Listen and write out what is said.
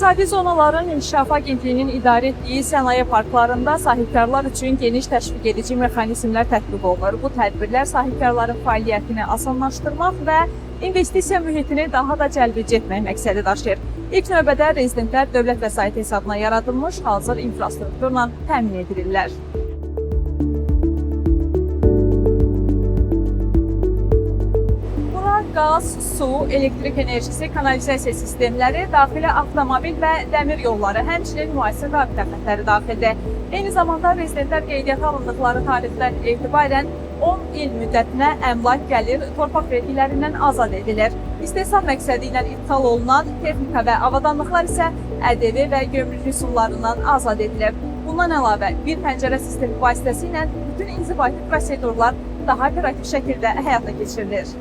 İqtisadi zonaların İnkişafı Agentliyinin idarə etdiyi sənaye parklarında sahibkarlar üçün geniş təşviq edici mexanizmlər tətbiq olunur. Bu tədbirlər sahibkarların fəaliyyətini asanlaşdırmaq və investisiya mühitini daha da cəlbedici etmək məqsədi daşıyır. İlk növbədə rezidentlər dövlət vəsaiti hesabına yaradılmış hazır infrastrukturla təmin edilirlər. Qaz, su, elektrik enerjisi, kanalizasiya sistemləri, daxili avtomobil və dəmir yolları, həmçinin müasir rabitə xətləri daxildir. Eyni zamanda rezidentlər qeydiyyata alındıqları tarixdən etibarən 10 il müddətinə əmlak, gəlir, torpaq vergilərindən azad edilir. İstehsal məqsədi ilə ixal olunan texnika və avadanlıqlar isə ƏDV və gömrük rüsumlarından azad edilir. Bundan əlavə, bir pəncərə sistemi vasitəsilə bütün inzibati prosedurlar daha operativ şəkildə həyata keçirilir.